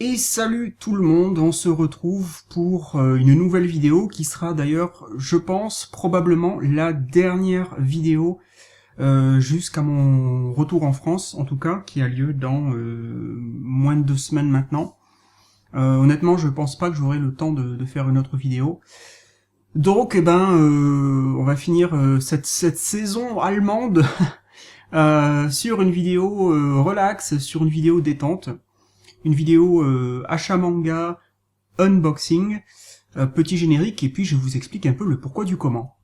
Et salut tout le monde, on se retrouve pour une nouvelle vidéo qui sera d'ailleurs, je pense, probablement la dernière vidéo jusqu'à mon retour en France, en tout cas, qui a lieu dans moins de 2 semaines maintenant. Honnêtement, je pense pas que j'aurai le temps de faire une autre vidéo. Donc, on va finir cette saison allemande sur une vidéo relax, sur une vidéo détente. Une vidéo achat manga, unboxing, petit générique, et puis je vous explique un peu le pourquoi du comment.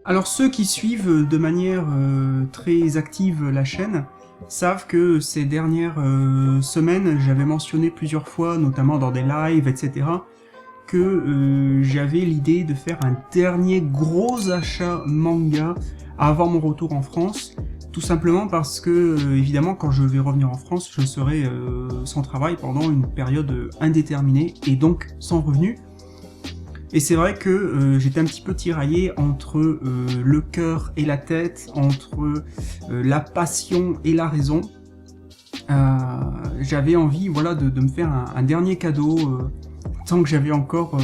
Alors ceux qui suivent de manière très active la chaîne savent que ces dernières semaines, j'avais mentionné plusieurs fois, notamment dans des lives, etc., que j'avais l'idée de faire un dernier gros achat manga avant mon retour en France, tout simplement parce que, évidemment, quand je vais revenir en France, je serai sans travail pendant une période indéterminée, et donc sans revenu. Et c'est vrai que j'étais un petit peu tiraillé entre le cœur et la tête, entre la passion et la raison. J'avais envie, voilà, de me faire un dernier cadeau, tant que j'avais encore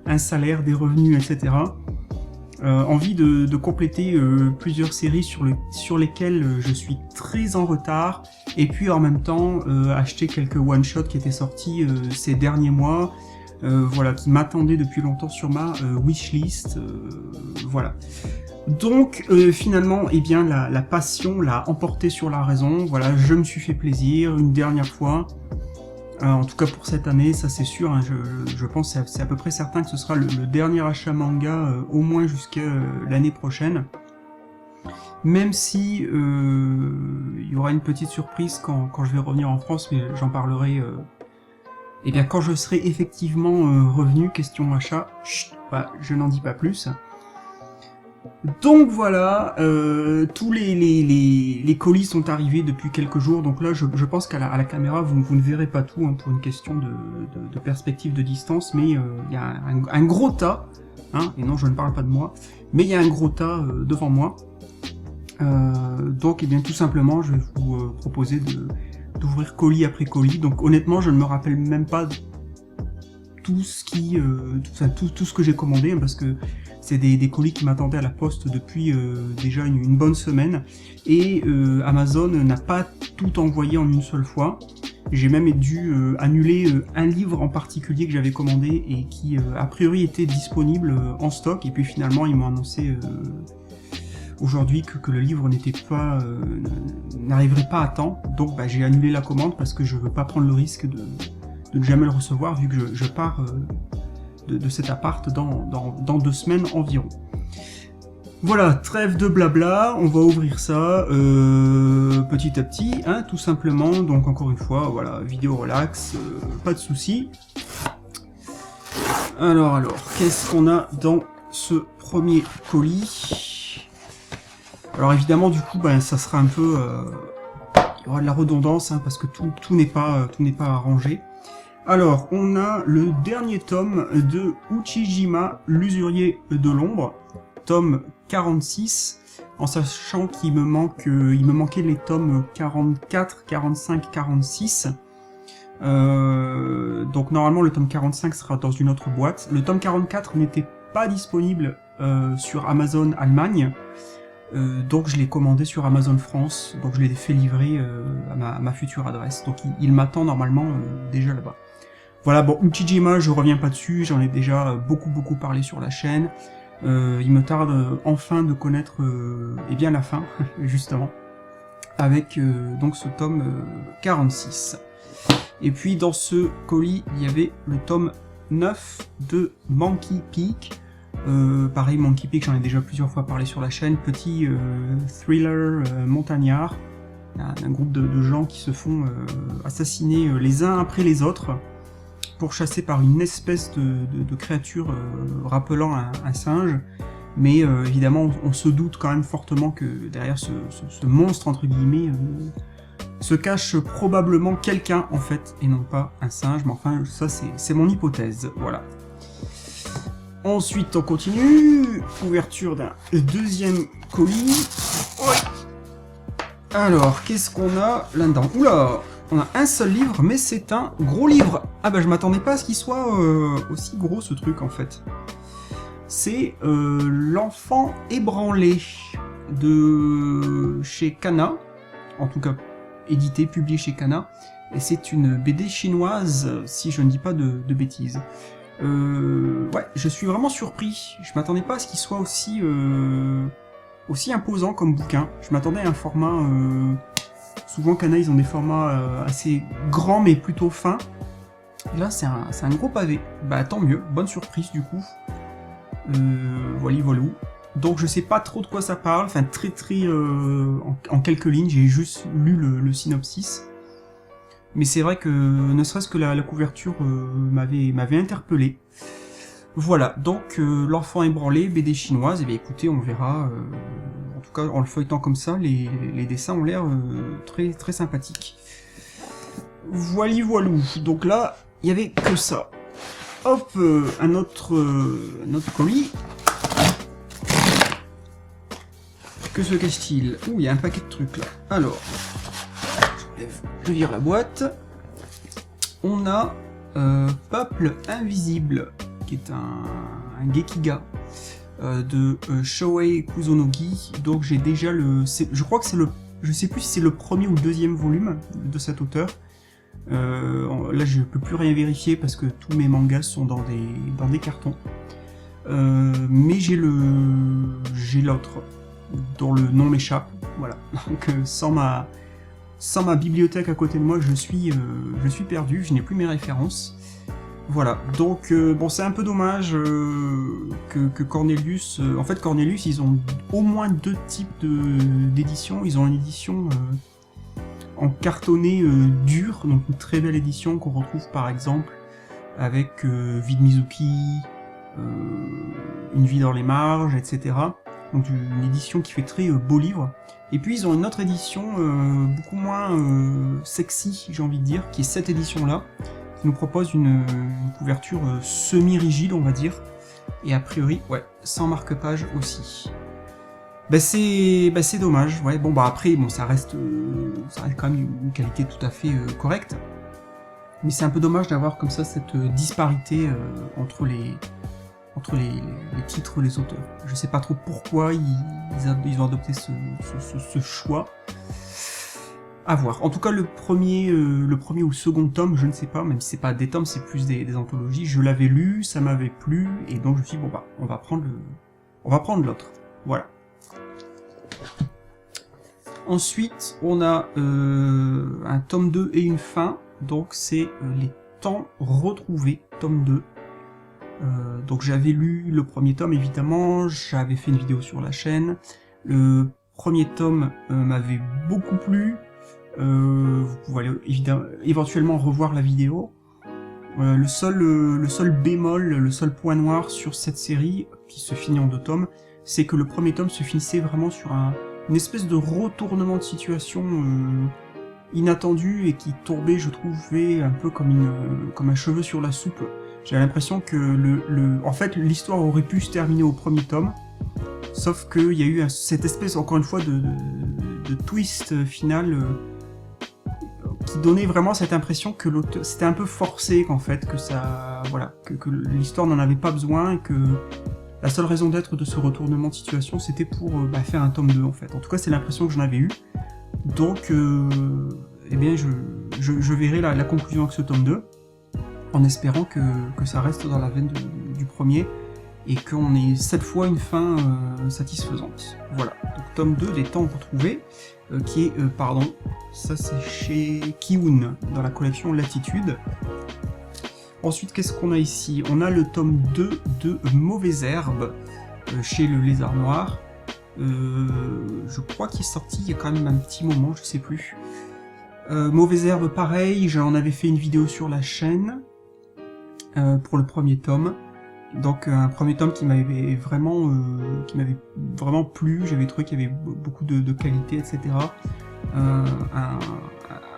un salaire, des revenus, etc. Envie de compléter plusieurs séries sur lesquelles je suis très en retard, et puis en même temps acheter quelques one-shots qui étaient sortis ces derniers mois, voilà, qui m'attendaient depuis longtemps sur ma wishlist, voilà. Donc finalement, eh bien, la passion l'a emporté sur la raison, voilà, je me suis fait plaisir une dernière fois. En tout cas pour cette année, ça c'est sûr, hein, je pense que c'est à peu près certain que ce sera le dernier achat manga, au moins jusqu'à l'année prochaine. Même si il y aura une petite surprise quand je vais revenir en France, mais j'en parlerai eh bien, quand je serai effectivement revenu, question achat. Chut, bah, je n'en dis pas plus. Donc voilà, tous les colis sont arrivés depuis quelques jours, donc là je pense qu'à la caméra vous ne verrez pas tout, hein, pour une question de perspective de distance, mais il y a un gros tas, hein, et non je ne parle pas de moi, mais il y a un gros tas devant moi. Donc, eh bien, tout simplement, je vais vous proposer d'ouvrir colis après colis. Donc honnêtement, je ne me rappelle même pas tout ce que j'ai commandé, hein, parce que c'est des colis qui m'attendaient à la poste depuis déjà une bonne semaine, et Amazon n'a pas tout envoyé en une seule fois. J'ai même dû annuler un livre en particulier que j'avais commandé et qui a priori était disponible en stock, et puis finalement ils m'ont annoncé aujourd'hui que le livre n'arriverait pas à temps, donc bah, j'ai annulé la commande parce que je veux pas prendre le risque de ne jamais le recevoir, vu que je pars de cet appart dans 2 semaines environ. Voilà, trêve de blabla, on va ouvrir ça petit à petit, hein, tout simplement. Donc encore une fois, voilà, vidéo relax, pas de soucis. Alors, qu'est-ce qu'on a dans ce premier colis? Alors évidemment, du coup, ben, ça sera un peu... il y aura de la redondance, hein, parce que tout n'est pas arrangé. Alors, on a le dernier tome de Uchijima, l'usurier de l'ombre, tome 46, en sachant qu'il me manquait les tomes 44, 45, 46. Donc normalement le tome 45 sera dans une autre boîte. Le tome 44 n'était pas disponible sur Amazon Allemagne, donc je l'ai commandé sur Amazon France, donc je l'ai fait livrer à ma future adresse. Donc il m'attend normalement déjà là-bas. Voilà, bon, Uchijima, je reviens pas dessus, j'en ai déjà beaucoup parlé sur la chaîne. Il me tarde enfin de connaître eh bien la fin, justement, avec donc ce tome 46. Et puis dans ce colis, il y avait le tome 9 de Monkey Peak. Pareil, Monkey Peak, j'en ai déjà plusieurs fois parlé sur la chaîne, petit thriller montagnard, un groupe de gens qui se font assassiner les uns après les autres, pourchassés par une espèce de créature rappelant un singe, mais évidemment on se doute quand même fortement que derrière ce monstre entre guillemets se cache probablement quelqu'un en fait, et non pas un singe, mais enfin ça c'est mon hypothèse, voilà. Ensuite on continue, ouverture d'un deuxième colis. Alors, qu'est-ce qu'on a là-dedans? Oula! On a un seul livre, mais c'est un gros livre. Ah bah je m'attendais pas à ce qu'il soit aussi gros ce truc en fait. C'est L'Enfant ébranlé de chez Kana, en tout cas édité, publié chez Kana, et c'est une BD chinoise si je ne dis pas de bêtises. Ouais, je suis vraiment surpris, je m'attendais pas à ce qu'il soit aussi imposant comme bouquin. Je m'attendais à un format... Souvent, Kana, ils ont des formats assez grands, mais plutôt fins. Là, c'est un gros pavé. Bah, tant mieux. Bonne surprise, du coup. Voilà. Donc, je sais pas trop de quoi ça parle. Enfin, en quelques lignes, j'ai juste lu le synopsis. Mais c'est vrai que, ne serait-ce que la couverture m'avait interpellé. Voilà, donc L'Enfant ébranlé, BD chinoise, et bien écoutez, on verra, en tout cas en le feuilletant comme ça, les dessins ont l'air très, très sympathiques. Voilou, donc là, il y avait que ça. Hop, un autre colis. Que se cache-t-il? Ouh, il y a un paquet de trucs là. Alors, je vire la boîte. On a Peuple invisible, qui est un Gekiga de Shohei Kusunoki. Donc j'ai déjà je crois que c'est je sais plus si c'est le premier ou le deuxième volume de cet auteur. Là je peux plus rien vérifier parce que tous mes mangas sont dans des cartons. Mais j'ai l'autre dont le nom m'échappe. Voilà. Donc sans ma bibliothèque à côté de moi, je suis perdu, je n'ai plus mes références. Voilà, donc bon, c'est un peu dommage que Cornelius... en fait, Cornelius, ils ont au moins deux types d'éditions. Ils ont une édition en cartonné dur, donc une très belle édition qu'on retrouve par exemple avec Vide Mizuki, Une vie dans les marges, etc. Donc une édition qui fait très beau livre. Et puis ils ont une autre édition beaucoup moins sexy, j'ai envie de dire, qui est cette édition-là, qui nous propose une couverture semi-rigide, on va dire, et a priori, ouais, sans marque-page aussi. Bah c'est dommage, ouais, bon bah après, bon ça reste quand même une qualité tout à fait correcte, mais c'est un peu dommage d'avoir comme ça cette disparité entre les titres, les auteurs. Je sais pas trop pourquoi ils ont adopté ce choix. À voir. En tout cas, le premier ou le second tome, je ne sais pas, même si c'est pas des tomes, c'est plus des anthologies, je l'avais lu, ça m'avait plu, et donc je me suis dit, bon bah, on va prendre l'autre. Voilà. Ensuite, on a un tome 2 et une fin, donc c'est Les Temps Retrouvés, tome 2. Donc j'avais lu le premier tome, évidemment, j'avais fait une vidéo sur la chaîne. Le premier tome m'avait beaucoup plu. Vous pouvez aller éventuellement revoir la vidéo. Le seul bémol, le seul point noir sur cette série, qui se finit en 2 tomes, c'est que le premier tome se finissait vraiment sur une espèce de retournement de situation inattendu et qui tombait, je trouvais, un peu comme un cheveu sur la soupe. J'avais l'impression que en fait, l'histoire aurait pu se terminer au premier tome, sauf qu'il y a eu cette espèce, encore une fois, de twist final qui donnait vraiment cette impression que l'auteur, c'était un peu forcé, qu'en fait, que ça, voilà, que l'histoire n'en avait pas besoin, et que la seule raison d'être de ce retournement de situation, c'était pour faire un tome 2, en fait. En tout cas, c'est l'impression que j'en avais eu. Donc, eh bien, je verrai la conclusion avec ce tome 2, en espérant que ça reste dans la veine du premier, et qu'on ait cette fois une fin satisfaisante. Voilà, donc tome 2 des Temps Retrouvés, qui est, ça c'est chez Kiun, dans la collection Latitude. Ensuite, qu'est-ce qu'on a ici? On a le tome 2 de Mauvaises Herbes, chez Le Lézard Noir. Je crois qu'il est sorti il y a quand même un petit moment, je sais plus. Mauvaises Herbes, pareil, j'en avais fait une vidéo sur la chaîne, pour le premier tome. Donc un premier tome qui m'avait vraiment plu, j'avais trouvé qu'il y avait beaucoup de qualité, etc.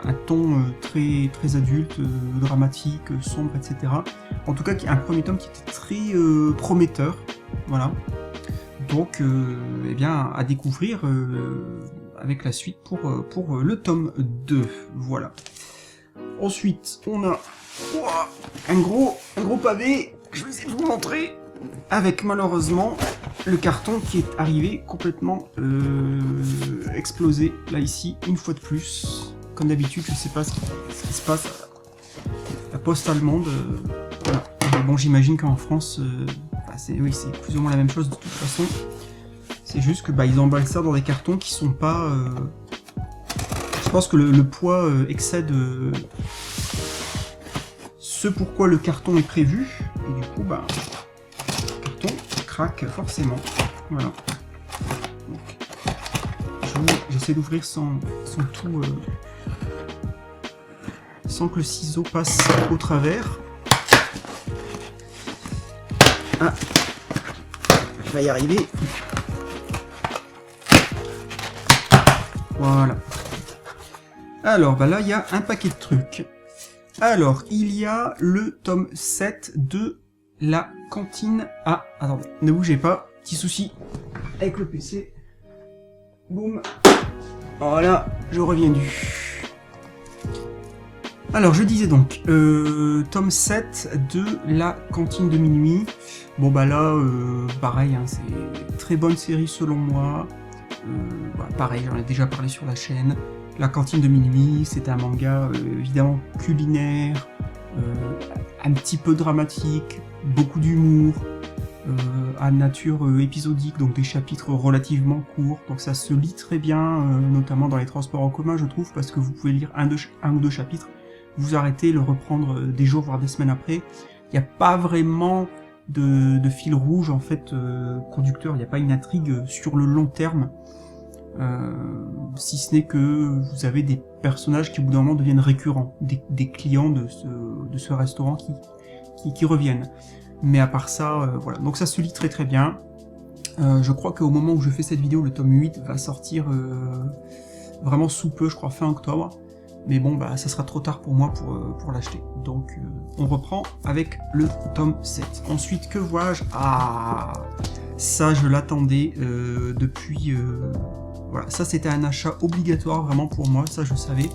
Un ton très, très adulte, dramatique, sombre, etc. En tout cas, un premier tome qui était très prometteur, voilà. Donc, eh bien, à découvrir avec la suite pour le tome 2, voilà. Ensuite, on a un gros pavé, je vais essayer de vous montrer, avec malheureusement le carton qui est arrivé complètement explosé, là ici, une fois de plus. Comme d'habitude, je sais pas ce qui se passe, la poste allemande, voilà. Bon, j'imagine qu'en France, c'est plus ou moins la même chose de toute façon. C'est juste que ils emballent ça dans des cartons qui sont pas... Je pense que le poids excède ce pourquoi le carton est prévu. Et du coup, le carton craque forcément. Voilà. J'essaie d'ouvrir sans tout... sans que le ciseau passe au travers. Ah, je vais y arriver. Voilà. Alors, là, il y a un paquet de trucs. Alors, il y a le tome 7 de la cantine. Ah, attendez, ne bougez pas. Petit souci avec le PC. Boum. Voilà, je reviens du. Alors, je disais donc, tome 7 de la cantine de minuit. Bon, là, pareil, hein, c'est une très bonne série selon moi. Pareil, j'en ai déjà parlé sur la chaîne. La cantine de minuit, c'est un manga évidemment culinaire, un petit peu dramatique, beaucoup d'humour, à nature épisodique, donc des chapitres relativement courts, donc ça se lit très bien, notamment dans les transports en commun, je trouve, parce que vous pouvez lire un ou deux chapitres, vous arrêtez, le reprendre des jours, voire des semaines après. Il n'y a pas vraiment de fil rouge, en fait, conducteur, il n'y a pas une intrigue sur le long terme, si ce n'est que vous avez des personnages qui au bout d'un moment deviennent récurrents, des clients de ce restaurant qui reviennent. Mais à part ça, voilà. Donc ça se lit très très bien. Je crois qu'au moment où je fais cette vidéo, le tome 8 va sortir vraiment sous peu, je crois fin octobre. Mais bon, ça sera trop tard pour moi pour l'acheter. Donc on reprend avec le tome 7. Ensuite, que vois-je? Ah, ça je l'attendais depuis... Voilà, ça c'était un achat obligatoire vraiment pour moi, ça je savais.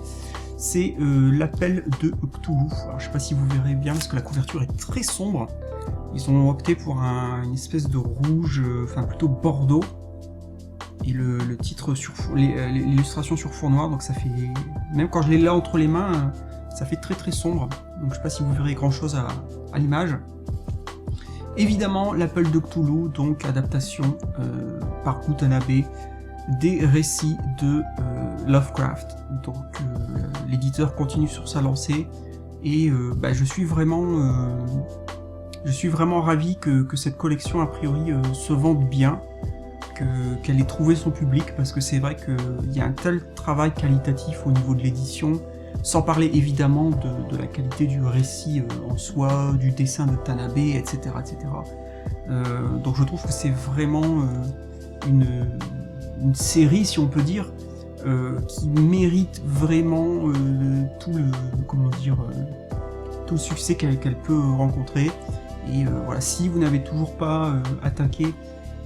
C'est l'appel de Cthulhu. Alors, je sais pas si vous verrez bien parce que la couverture est très sombre. Ils ont opté pour une espèce de rouge, enfin plutôt bordeaux. Et le titre sur l'illustration sur fond noir, donc ça fait... Même quand je l'ai là entre les mains, ça fait très très sombre. Donc je sais pas si vous verrez grand chose à l'image. Évidemment, l'appel de Cthulhu, donc adaptation par Watanabe des récits de Lovecraft. Donc l'éditeur continue sur sa lancée et je suis vraiment ravi que cette collection a priori se vende bien, qu'elle ait trouvé son public, parce que c'est vrai qu'il y a un tel travail qualitatif au niveau de l'édition, sans parler évidemment de la qualité du récit en soi, du dessin de Tanabe, etc. Donc je trouve que c'est vraiment une série, si on peut dire, qui mérite vraiment tout le succès qu'elle peut rencontrer. Et voilà, si vous n'avez toujours pas attaqué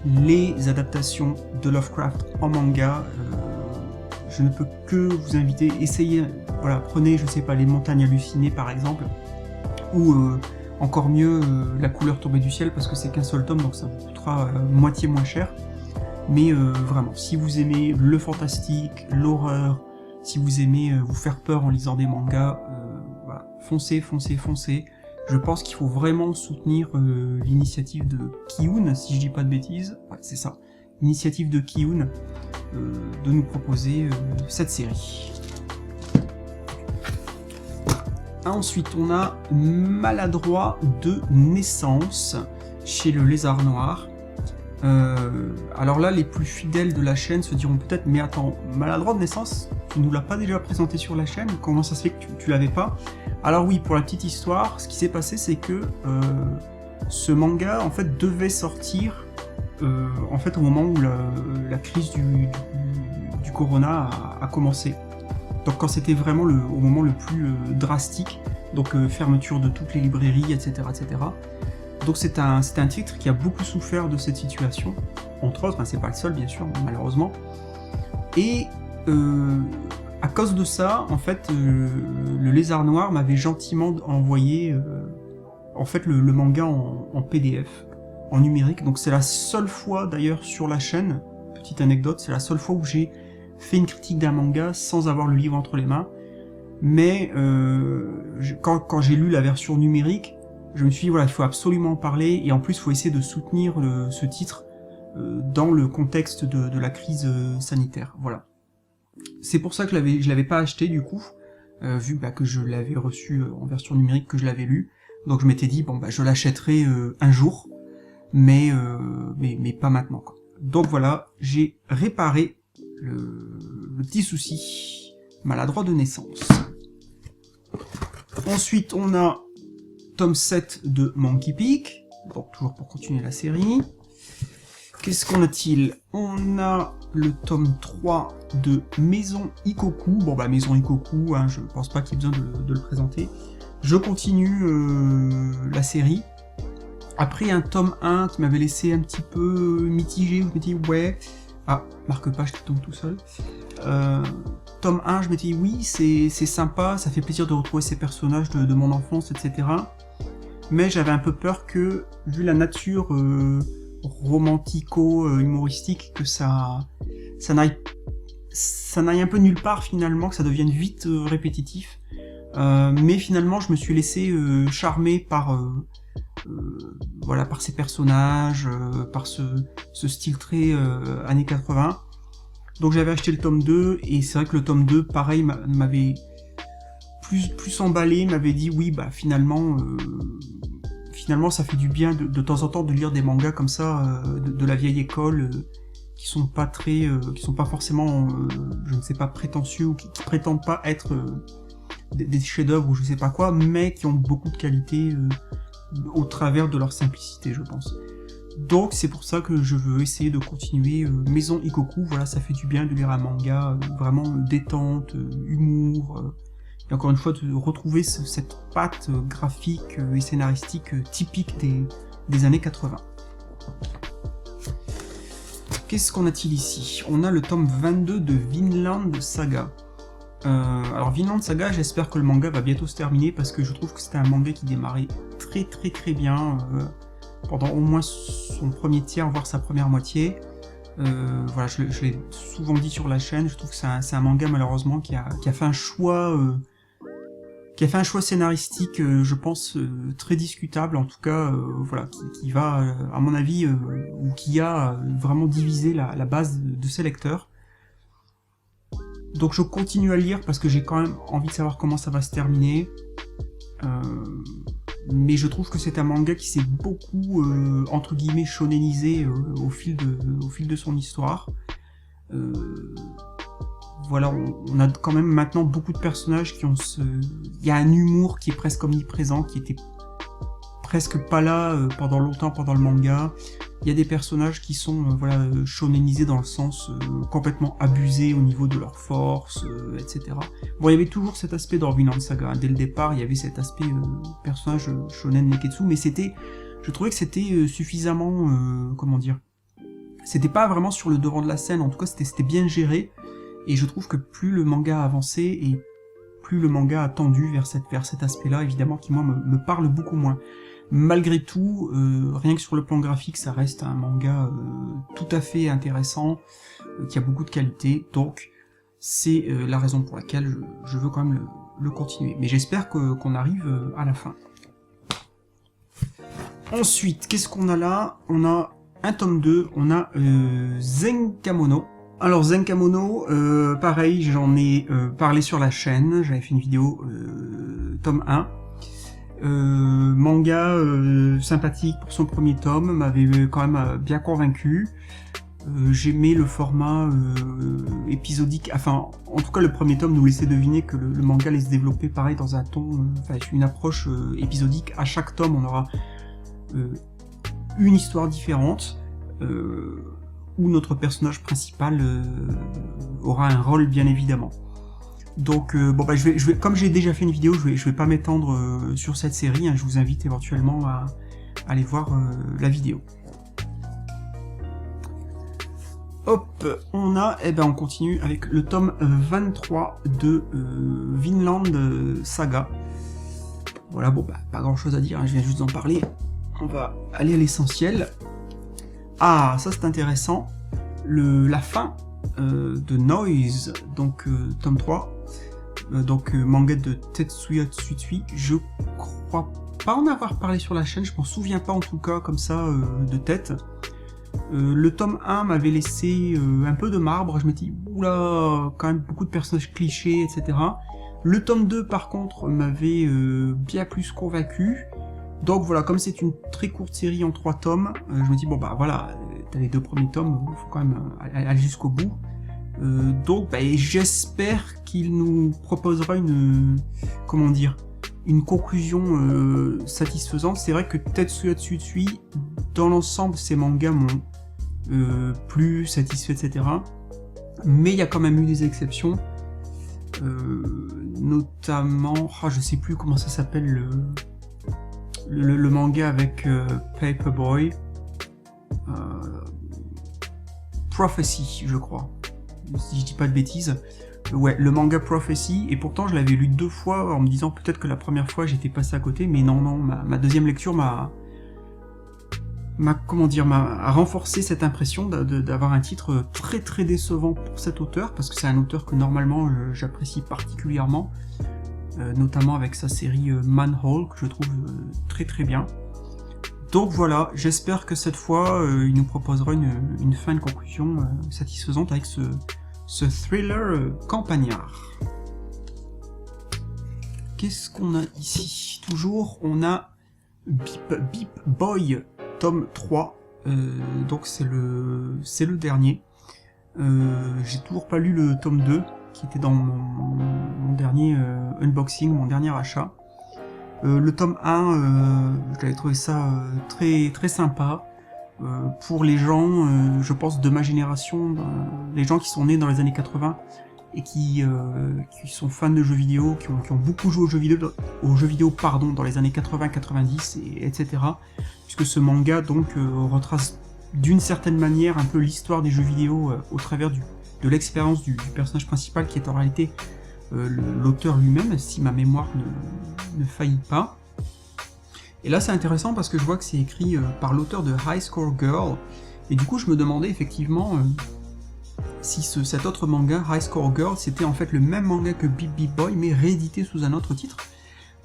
les adaptations de Lovecraft en manga, je ne peux que vous inviter, essayez, voilà, prenez, je sais pas, Les Montagnes Hallucinées par exemple, ou encore mieux, La Couleur Tombée du Ciel, parce que c'est qu'un seul tome, donc ça vous coûtera moitié moins cher. Mais vraiment, si vous aimez le fantastique, l'horreur, si vous aimez vous faire peur en lisant des mangas, voilà, foncez. Je pense qu'il faut vraiment soutenir l'initiative de Ki-hoon, si je dis pas de bêtises. Ouais, c'est ça. L'initiative de Ki-hoon de nous proposer cette série. Ensuite, on a Maladroit de naissance chez le Lézard Noir. Alors là, les plus fidèles de la chaîne se diront peut-être, mais attends, Maladroit de naissance, tu nous l'as pas déjà présenté sur la chaîne? Comment ça se fait que tu l'avais pas? Alors oui, pour la petite histoire, ce qui s'est passé, c'est que ce manga, en fait, devait sortir en fait, au moment où la crise du corona a commencé. Donc quand c'était vraiment au moment le plus drastique, donc fermeture de toutes les librairies, etc. Donc c'est un titre qui a beaucoup souffert de cette situation, entre autres, c'est pas le seul bien sûr, malheureusement. Et à cause de ça, en fait, le Lézard Noir m'avait gentiment envoyé en fait le manga en PDF, en numérique. Donc c'est la seule fois d'ailleurs sur la chaîne, petite anecdote, c'est la seule fois où j'ai fait une critique d'un manga sans avoir le livre entre les mains. Mais quand j'ai lu la version numérique, je me suis dit voilà, il faut absolument en parler, et en plus il faut essayer de soutenir ce titre dans le contexte de la crise sanitaire. Voilà. C'est pour ça que je l'avais pas acheté du coup, vu que je l'avais reçu en version numérique, que je l'avais lu. Donc je m'étais dit bon je l'achèterai un jour, mais pas maintenant, quoi. Donc voilà, j'ai réparé le petit souci maladroit de naissance. Ensuite on a tome 7 de Monkey Peak, donc toujours pour continuer la série. Qu'est-ce qu'on a-t-il? On a le tome 3 de Maison Ikoku. Bon Maison Ikoku, hein, je pense pas qu'il y ait besoin de le présenter. Je continue la série. Après un tome 1 qui m'avait laissé un petit peu mitigé, où je me dis ouais... Ah, marque-page qui tombe tout seul. Tome 1, je me dis oui, c'est sympa, ça fait plaisir de retrouver ces personnages de mon enfance, etc. Mais j'avais un peu peur que, vu la nature romantico-humoristique, que ça n'aille un peu nulle part finalement, que ça devienne vite répétitif. Mais finalement, je me suis laissé charmer par ces personnages, par ce style très années 80. Donc j'avais acheté le tome 2, et c'est vrai que le tome 2, pareil, m'avait plus emballé, m'avait dit oui, finalement ça fait du bien de temps en temps de lire des mangas comme ça, de la vieille école, qui sont pas forcément, je ne sais pas, prétentieux, ou qui prétendent pas être des chefs-d'œuvre ou je sais pas quoi, mais qui ont beaucoup de qualité au travers de leur simplicité, je pense. Donc c'est pour ça que je veux essayer de continuer Maison Ikoku. Voilà, ça fait du bien de lire un manga vraiment détente, humour, et encore une fois de retrouver cette patte graphique et scénaristique typique des années 80. Qu'est-ce qu'on a-t-il ici? On a le tome 22 de Vinland Saga. Alors Vinland Saga, j'espère que le manga va bientôt se terminer, parce que je trouve que c'était un manga qui démarrait très très très bien, pendant au moins son premier tiers, voire sa première moitié. Voilà, je l'ai souvent dit sur la chaîne, je trouve que c'est un manga malheureusement qui a fait un choix scénaristique, je pense, très discutable, en tout cas, voilà, qui va, à mon avis, ou qui a vraiment divisé la base de ses lecteurs. Donc je continue à lire parce que j'ai quand même envie de savoir comment ça va se terminer. Mais je trouve que c'est un manga qui s'est beaucoup, entre guillemets, shonenisé au fil de son histoire. Voilà, on a quand même maintenant beaucoup de personnages qui ont il y a un humour qui est presque omniprésent, qui était presque pas là pendant longtemps pendant le manga. Il y a des personnages qui sont shonenisés dans le sens complètement abusés au niveau de leur force, etc. Bon, il y avait toujours cet aspect dans Vinland Saga, hein. Dès le départ, il y avait cet aspect personnage shonen neketsu, mais je trouvais que c'était suffisamment, comment dire, c'était pas vraiment sur le devant de la scène, en tout cas c'était bien géré, et je trouve que plus le manga a avancé, et plus le manga a tendu vers cet aspect-là, évidemment, qui moi me parle beaucoup moins. Malgré tout, rien que sur le plan graphique, ça reste un manga tout à fait intéressant, qui a beaucoup de qualité, donc c'est la raison pour laquelle je veux quand même le continuer. Mais j'espère qu'on arrive à la fin. Ensuite, qu'est-ce qu'on a là? On a un tome 2, on a Zenkamono. Alors Zenkamono, pareil, j'en ai parlé sur la chaîne, j'avais fait une vidéo tome 1. Manga sympathique pour son premier tome, m'avait quand même bien convaincu. J'aimais le format épisodique, enfin en tout cas le premier tome nous laissait deviner que le manga allait se développer pareil dans un ton, une approche épisodique. À chaque tome on aura une histoire différente, où notre personnage principal aura un rôle bien évidemment. Donc je vais, comme j'ai déjà fait une vidéo, je vais pas m'étendre sur cette série, hein, je vous invite éventuellement à aller voir la vidéo. hop, on continue avec le tome 23 de Vinland Saga. Voilà, bon, pas grand chose à dire, hein, je viens juste d'en parler. On va aller à l'essentiel. Ah, ça c'est intéressant. La fin de Noise, donc tome 3, manga de Tetsuya Tsutsui. Je crois pas en avoir parlé sur la chaîne, je m'en souviens pas en tout cas, comme ça, de tête. Le tome 1 m'avait laissé un peu de marbre, je m'étais dit, oula, quand même beaucoup de personnages clichés, etc. Le tome 2 par contre m'avait bien plus convaincu. Donc voilà, comme c'est une très courte série en 3 tomes, je me dis bon bah voilà, t'as les 2 premiers tomes, il faut quand même aller jusqu'au bout. Donc bah, j'espère qu'il nous proposera une conclusion satisfaisante. C'est vrai que Tetsuya Tsutsui, dans l'ensemble, ces mangas m'ont plus satisfait, etc. Mais il y a quand même eu des exceptions, notamment, je sais plus comment ça s'appelle le manga avec Paperboy, Prophecy, je crois, si je dis pas de bêtises. Ouais, le manga Prophecy, et pourtant je l'avais lu 2 fois en me disant peut-être que la première fois j'étais passé à côté, mais non, ma deuxième lecture m'a renforcé cette impression d'avoir un titre très très décevant pour cet auteur, parce que c'est un auteur que normalement j'apprécie particulièrement, notamment avec sa série Manhole, que je trouve très très bien. Donc voilà, j'espère que cette fois il nous proposera une fin de conclusion satisfaisante avec ce thriller campagnard. Qu'est-ce qu'on a ici? Toujours, on a Beep Boy, tome 3, donc c'est le dernier. J'ai toujours pas lu le tome 2, qui était dans mon dernier unboxing, mon dernier achat. Le tome 1, j'avais trouvé ça très, très sympa. Pour les gens, je pense, de ma génération, les gens qui sont nés dans les années 80 et qui sont fans de jeux vidéo, qui ont beaucoup joué aux jeux vidéo dans les années 80, 90, etc. Puisque ce manga donc retrace d'une certaine manière un peu l'histoire des jeux vidéo au travers de l'expérience du personnage principal, qui est en réalité l'auteur lui-même, si ma mémoire ne faillit pas. Et là c'est intéressant parce que je vois que c'est écrit par l'auteur de High Score Girl, et du coup je me demandais effectivement si cet autre manga, High Score Girl, c'était en fait le même manga que Beep Beep Boy, mais réédité sous un autre titre,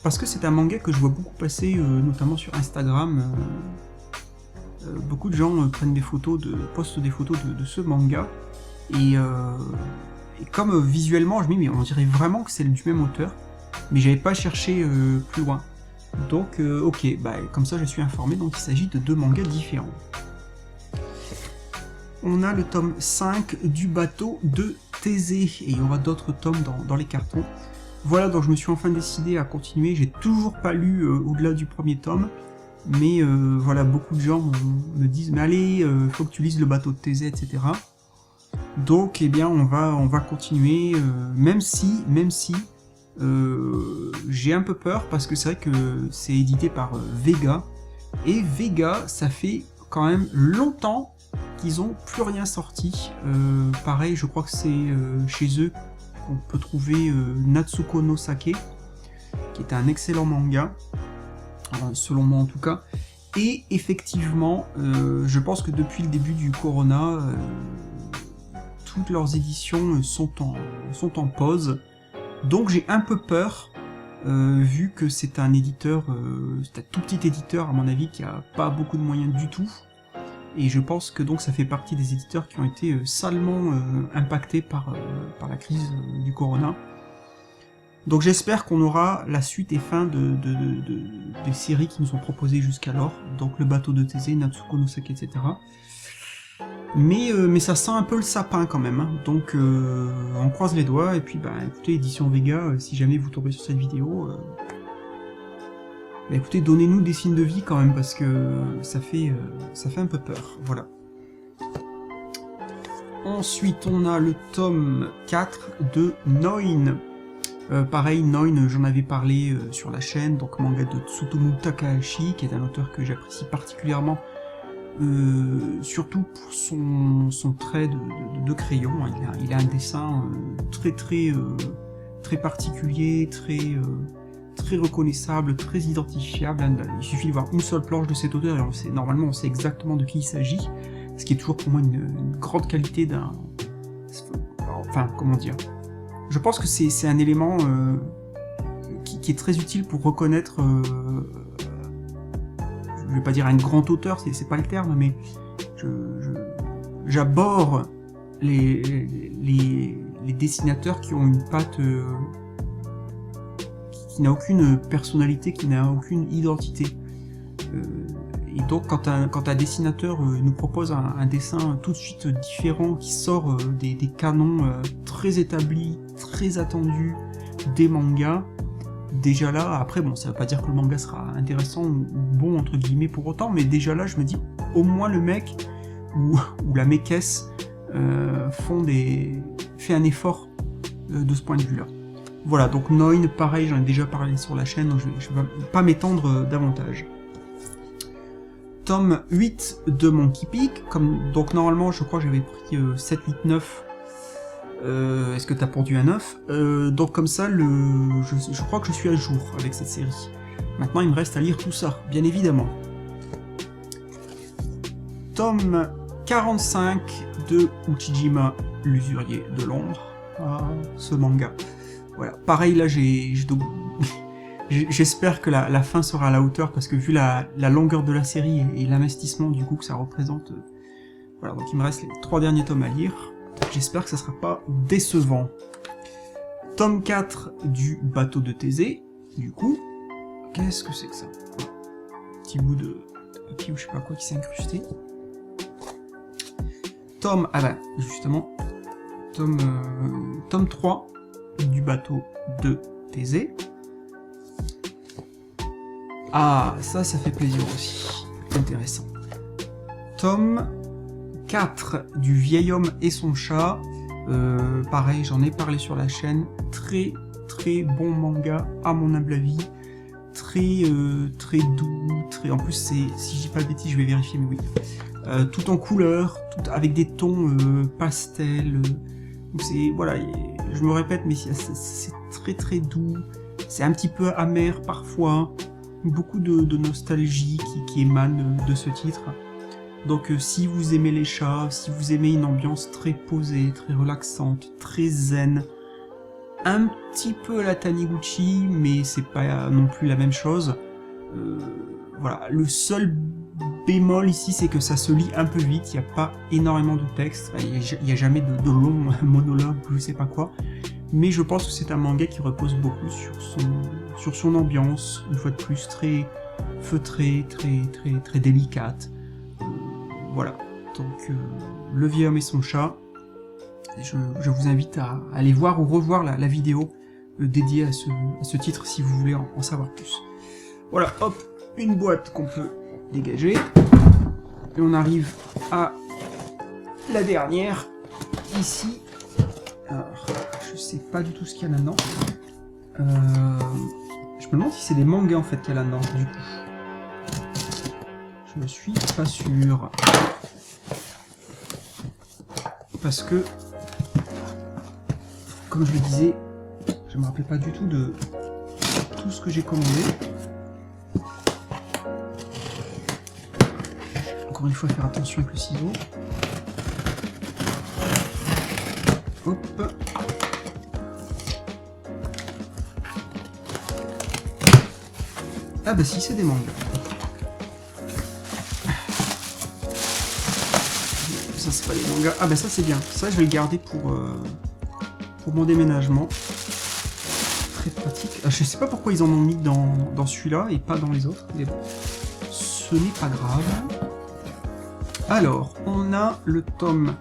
parce que c'est un manga que je vois beaucoup passer, notamment sur Instagram. Beaucoup de gens prennent des photos, postent des photos de ce manga, et comme visuellement je me dis mais on dirait vraiment que c'est du même auteur, mais j'avais pas cherché plus loin. Donc ok, comme ça je suis informé, donc il s'agit de 2 mangas différents. On a le tome 5 du bateau de Thésée, et il y aura d'autres tomes dans les cartons. Voilà, donc je me suis enfin décidé à continuer, j'ai toujours pas lu au-delà du premier tome, mais voilà, beaucoup de gens me disent mais allez, faut que tu lises le bateau de Thésée, etc. Donc eh bien on va continuer, même si j'ai un peu peur, parce que c'est vrai que c'est édité par Vega, et Vega, ça fait quand même longtemps qu'ils ont plus rien sorti. Pareil, je crois que c'est chez eux qu'on peut trouver Natsuko no Sake, qui est un excellent manga, selon moi en tout cas. Et effectivement, je pense que depuis le début du Corona, toutes leurs éditions sont en pause. Donc j'ai un peu peur, vu que c'est un éditeur, c'est un tout petit éditeur à mon avis, qui a pas beaucoup de moyens du tout, et je pense que donc ça fait partie des éditeurs qui ont été salement impactés par la crise du Corona. Donc j'espère qu'on aura la suite et fin des séries qui nous sont proposées jusqu'alors, donc le bateau de Thésée, Natsuko no Sake, etc. Mais ça sent un peu le sapin quand même, hein. Donc on croise les doigts, et puis écoutez, édition Vega, si jamais vous tombez sur cette vidéo, écoutez, donnez-nous des signes de vie quand même, parce que ça fait un peu peur, voilà. Ensuite on a le tome 4 de Noin. Pareil, Noin, j'en avais parlé sur la chaîne, donc manga de Tsutomu Takahashi, qui est un auteur que j'apprécie particulièrement, surtout pour son trait de crayon. Il a un dessin très particulier, très reconnaissable, très identifiable. Il suffit de voir une seule planche de cet auteur et normalement on sait exactement de qui il s'agit, ce qui est toujours pour moi une grande qualité d'un... Enfin, comment dire, je pense que c'est un élément qui est très utile pour reconnaître, je vais pas dire un grand auteur, c'est pas le terme, mais j'abhorre les dessinateurs qui ont une patte qui n'a aucune personnalité, qui n'a aucune identité. Et donc quand un dessinateur nous propose un dessin tout de suite différent, qui sort des canons très établis, très attendus des mangas, déjà là, après bon, ça veut pas dire que le manga sera intéressant ou bon entre guillemets pour autant, mais déjà là je me dis, au moins le mec ou la maîtresse fait un effort de ce point de vue là. Voilà, donc Noin, pareil, j'en ai déjà parlé sur la chaîne, donc je vais pas m'étendre davantage. Tome 8 de Monkey Peak, donc normalement je crois que j'avais pris 7, 8, 9, est-ce que t'as pondu un 9 donc comme ça, je crois que je suis à jour avec cette série. Maintenant il me reste à lire tout ça, bien évidemment. Tome 45 de Uchijima, l'usurier de l'ombre. Ah, ce manga. Voilà, pareil là j'espère que la fin sera à la hauteur, parce que vu la longueur de la série et l'investissement du coup que ça représente, voilà, donc il me reste les 3 derniers tomes à lire, j'espère que ça sera pas décevant. Tome 4 du bateau de Thésée, du coup, qu'est-ce que c'est que ça? Petit bout de papier ou je sais pas quoi qui s'est incrusté. Ah bah, justement, tome 3 du bateau de Thésée. Ah, ça fait plaisir aussi. Intéressant. Tome 4 du vieil homme et son chat. Pareil, j'en ai parlé sur la chaîne. Très bon manga, à mon humble avis. Très doux. En plus, si je dis pas de bêtises, je vais vérifier, mais oui. Tout en couleur, tout avec des tons pastel. Voilà, je me répète, mais c'est très doux. C'est un petit peu amer parfois. Beaucoup de nostalgie qui émane de ce titre. Donc si vous aimez les chats, si vous aimez une ambiance très posée, très relaxante, très zen, un petit peu à la Taniguchi, mais c'est pas non plus la même chose. Voilà, le seul bémol ici, c'est que ça se lit un peu vite, il n'y a pas énormément de texte, il n'y a jamais de longs monologues ou je sais pas quoi, mais je pense que c'est un manga qui repose beaucoup sur son ambiance, une fois de plus, très feutrée, très délicate. Voilà, donc Le vieil homme et son chat, je vous invite à aller voir ou revoir la vidéo dédiée à ce titre si vous voulez en savoir plus. Voilà, hop, une boîte qu'on peut dégager, et on arrive à la dernière, ici. Alors, je sais pas du tout ce qu'il y a là-dedans. Je me demande si c'est des mangas en fait qu'il y a là-dedans, du coup. Je ne suis pas sûr. Parce que, comme je le disais, je me rappelle pas du tout de tout ce que j'ai commandé. Encore une fois, faire attention avec le ciseau. Hop. Ah bah si, c'est des mangas. Ça c'est pas des mangas. Ah bah ça c'est bien. Ça je vais le garder pour mon déménagement. Très pratique. Je sais pas pourquoi ils en ont mis dans celui-là et pas dans les autres. Mais bon, ce n'est pas grave. Alors, on a le tome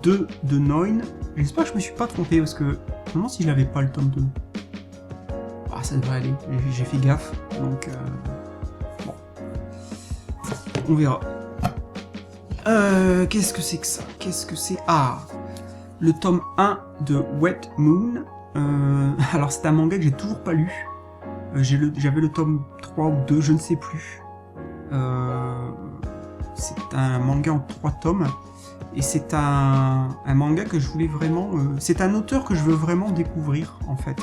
2 de Noin. J'espère que je me suis pas trompé parce que je me demande si je n'avais pas le tome 2. Ah, ça devrait aller. J'ai fait gaffe. Donc, bon. On verra. Qu'est-ce que c'est que ça? Qu'est-ce que c'est? Ah, le tome 1 de Wet Moon. Alors, c'est un manga que j'ai toujours pas lu. J'avais le tome 3 ou 2, je ne sais plus. c'est un manga en 3 tomes, et c'est un manga que je voulais vraiment... c'est un auteur que je veux vraiment découvrir, en fait.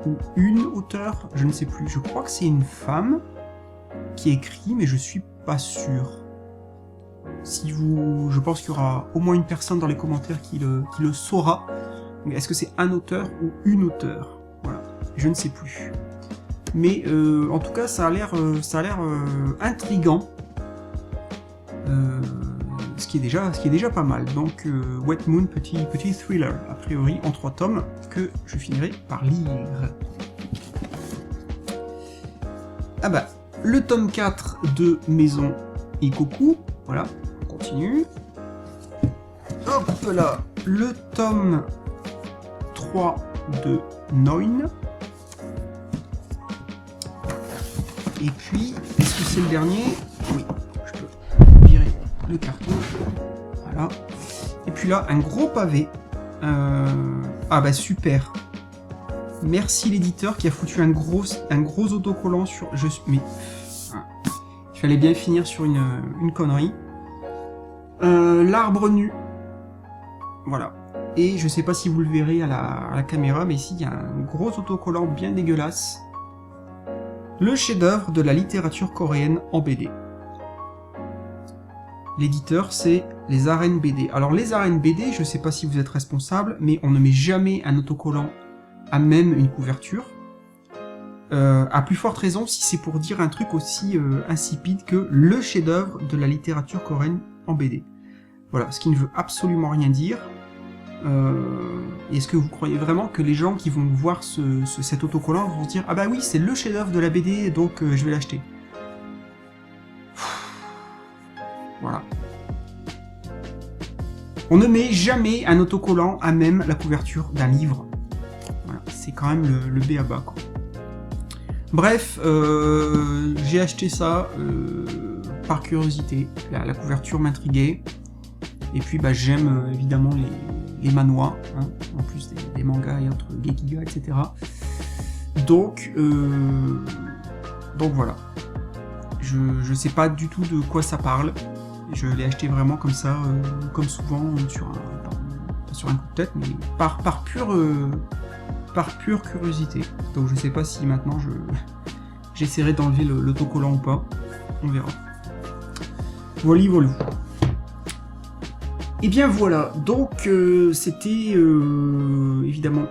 Ou une auteure, je ne sais plus. Je crois que c'est une femme qui écrit, mais je suis pas sûr. Je pense qu'il y aura au moins une personne dans les commentaires qui le saura. Est-ce que c'est un auteur ou une auteure? Voilà, je ne sais plus. Mais en tout cas, ça a l'air intriguant. Ce qui est déjà pas mal. Donc Wet Moon, petit thriller, a priori, en 3 tomes, que je finirai par lire. Ah bah, le tome 4 de Maison Ikoku, voilà, on continue. Hop là, le tome 3 de Noin. Et puis, est-ce que c'est le dernier? Oui, je peux virer le carton. Voilà. Et puis là, un gros pavé. Ah bah super. Merci l'éditeur qui a foutu un gros autocollant sur... Mais... Il fallait bien finir sur une connerie. L'arbre nu. Voilà. Et je sais pas si vous le verrez à la caméra, mais ici il y a un gros autocollant bien dégueulasse. Le chef-d'œuvre de la littérature coréenne en BD. L'éditeur, c'est les arènes BD. Alors les arènes BD, je sais pas si vous êtes responsable, mais on ne met jamais un autocollant à même une couverture. À plus forte raison si c'est pour dire un truc aussi insipide que le chef-d'œuvre de la littérature coréenne en BD. Voilà, ce qui ne veut absolument rien dire. Est-ce que vous croyez vraiment que les gens qui vont voir cet autocollant vont se dire « Ah bah oui, c'est le chef-d'œuvre de la BD, donc je vais l'acheter ». Voilà. On ne met jamais un autocollant à même la couverture d'un livre. Voilà, c'est quand même le b.a.-ba, quoi. Bref, j'ai acheté ça par curiosité. La couverture m'intriguait. Et puis bah, j'aime évidemment les manhwas, hein, en plus des mangas et autres Gekiga, etc. Donc voilà. Je sais pas du tout de quoi ça parle. Je l'ai acheté vraiment comme ça, comme souvent, sur un coup de tête, mais par pure curiosité. Donc je sais pas si maintenant j'essaierai d'enlever l'autocollant ou pas. On verra. Voilà. Et bien voilà, donc c'était évidemment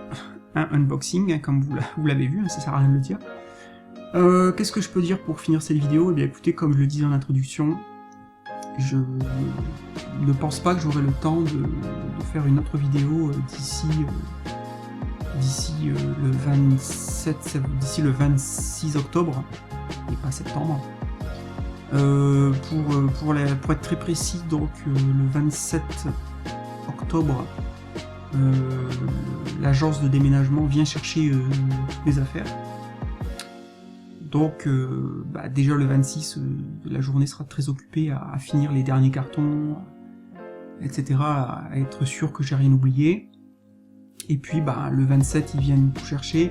un unboxing, hein, comme vous l'avez vu, hein, ça sert à rien de le dire. Qu'est-ce que je peux dire pour finir cette vidéo? Eh bien écoutez, comme je le disais en introduction, je ne pense pas que j'aurai le temps de faire une autre vidéo d'ici le 26 octobre, et pas septembre. Pour être très précis, donc le 27 octobre, l'agence de déménagement vient chercher toutes les affaires. Donc déjà le 26, la journée sera très occupée à finir les derniers cartons, etc., à être sûr que j'ai rien oublié. Et puis le 27, ils viennent tout chercher.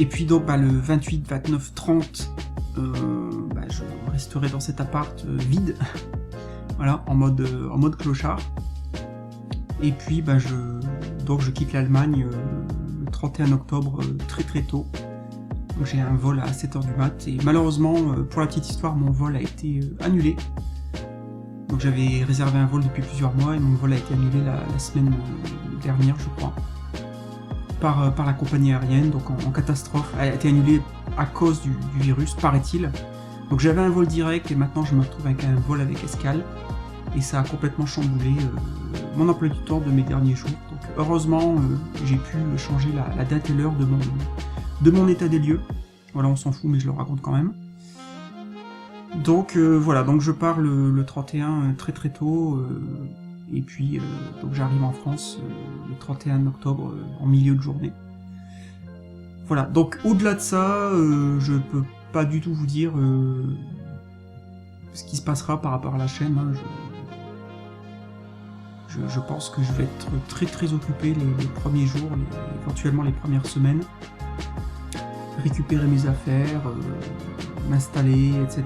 Et puis donc le 28, 29, 30, je resterai dans cet appart vide, voilà, en mode clochard. Et puis je quitte l'Allemagne le 31 octobre très tôt. Donc j'ai un vol à 7h du mat, et malheureusement, pour la petite histoire, mon vol a été annulé. Donc j'avais réservé un vol depuis plusieurs mois, et mon vol a été annulé la semaine dernière, je crois, par la compagnie aérienne, donc en catastrophe. Elle a été annulée à cause du virus, paraît-il. Donc j'avais un vol direct, et maintenant je me retrouve avec un vol avec escale, et ça a complètement chamboulé mon emploi du temps de mes derniers jours. Donc heureusement, j'ai pu changer la date et l'heure de mon état des lieux. Voilà, on s'en fout, mais je le raconte quand même. Donc voilà, donc je pars le 31 très tôt, et puis donc j'arrive en France le 31 octobre en milieu de journée. Voilà, donc au-delà de ça, je peux pas du tout vous dire ce qui se passera par rapport à la chaîne. Hein. Je pense que je vais être très occupé les premiers jours, éventuellement les premières semaines. Récupérer mes affaires, m'installer, etc.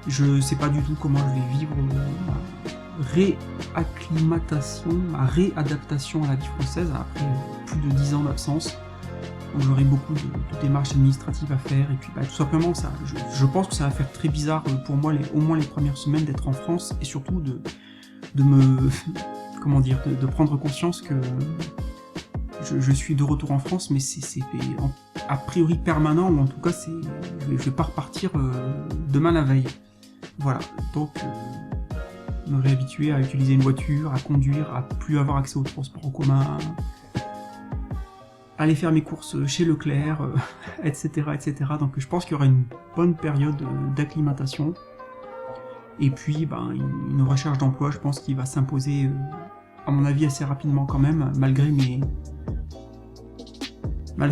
Je sais pas du tout comment je vais vivre ma réacclimatation, ma réadaptation à la vie française après plus de 10 ans d'absence. Donc j'aurai beaucoup de démarches administratives à faire, et puis bah, tout simplement, ça, je pense que ça va faire très bizarre pour moi, au moins les premières semaines, d'être en France, et surtout de me... comment dire, de prendre conscience que je suis de retour en France, mais c'est a priori permanent, ou en tout cas, je vais pas repartir demain la veille. Voilà, donc me réhabituer à utiliser une voiture, à conduire, à plus avoir accès au transport en commun, aller faire mes courses chez Leclerc, etc., etc. Donc je pense qu'il y aura une bonne période d'acclimatation. Et puis ben, une recherche d'emploi, je pense qu'il va s'imposer, à mon avis, assez rapidement quand même, malgré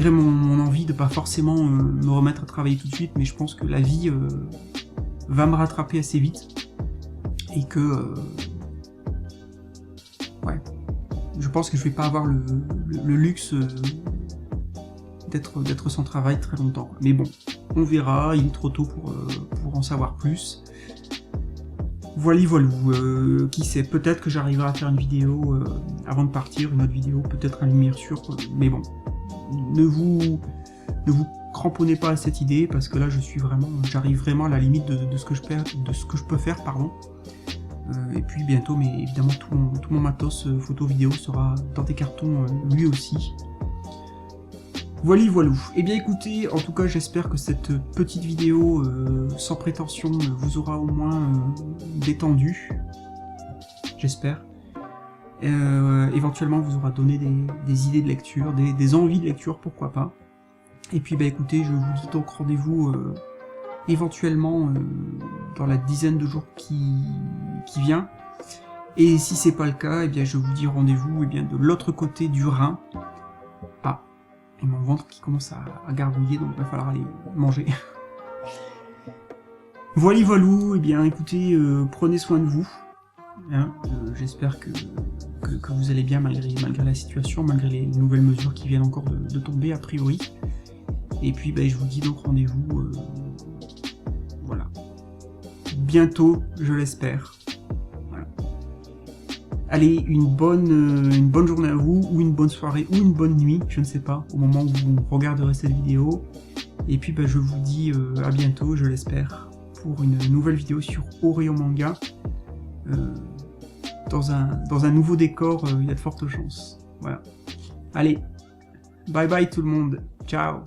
mon envie de pas forcément me remettre à travailler tout de suite, mais je pense que la vie va me rattraper assez vite, et que ouais, je pense que je vais pas avoir le luxe d'être sans travail très longtemps. Mais bon, on verra, il est trop tôt pour en savoir plus. Voilà, qui sait, peut-être que j'arriverai à faire une vidéo avant de partir, une autre vidéo, peut-être à lumière sûre, mais bon, ne vous cramponnez pas à cette idée, parce que là j'arrive vraiment à la limite de ce que je peux faire, pardon. Et puis bientôt, mais évidemment tout mon matos photo vidéo sera dans des cartons lui aussi. Voilà. Eh bien écoutez, en tout cas j'espère que cette petite vidéo sans prétention vous aura au moins détendu. J'espère. Éventuellement vous aura donné des idées de lecture, des envies de lecture, pourquoi pas. Et puis bah écoutez, je vous dis donc rendez-vous éventuellement dans la dizaine de jours qui vient. Et si c'est pas le cas, eh bien je vous dis rendez-vous de l'autre côté du Rhin. Ah, et mon ventre qui commence à gargouiller, donc il va falloir aller manger. Voilà, eh bien écoutez, prenez soin de vous. Hein, j'espère que vous allez bien malgré la situation, malgré les nouvelles mesures qui viennent encore de tomber a priori. Et puis je vous dis donc rendez-vous voilà, bientôt, je l'espère. Voilà. Allez, une bonne journée à vous, ou une bonne soirée, ou une bonne nuit, je ne sais pas, au moment où vous regarderez cette vidéo. Et puis je vous dis à bientôt, je l'espère, pour une nouvelle vidéo sur Orion Manga. Dans un nouveau décor, il y a de fortes chances. Voilà. Allez, bye bye tout le monde. Ciao.